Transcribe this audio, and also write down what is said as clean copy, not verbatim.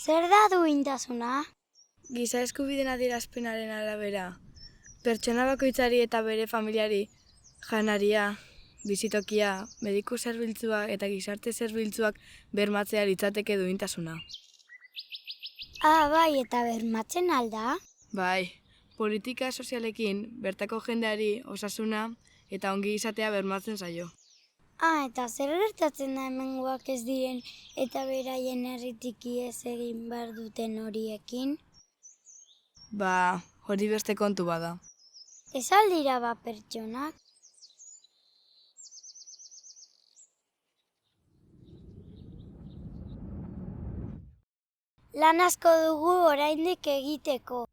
Zer da duintasuna? Giza eskubideen adierazpenaren arabera, pertsona bakoitzari eta bere familiari janaria, bizitokia, mediku zerbitzuak eta gizarte zerbitzuak bermatzea litzateke duintasuna. Bai, eta bermatzen alda? Bai, politika sozialekin bertako jendeari osasuna eta ongi izatea bermatzen zaio. Eta zer gertatzen da hemengoak ez diren eta beraien herritik ihes egin behar duten horiekin? Hori beste kontu bada. Ez aldira pertsonak? Lan asko dugu oraindik egiteko.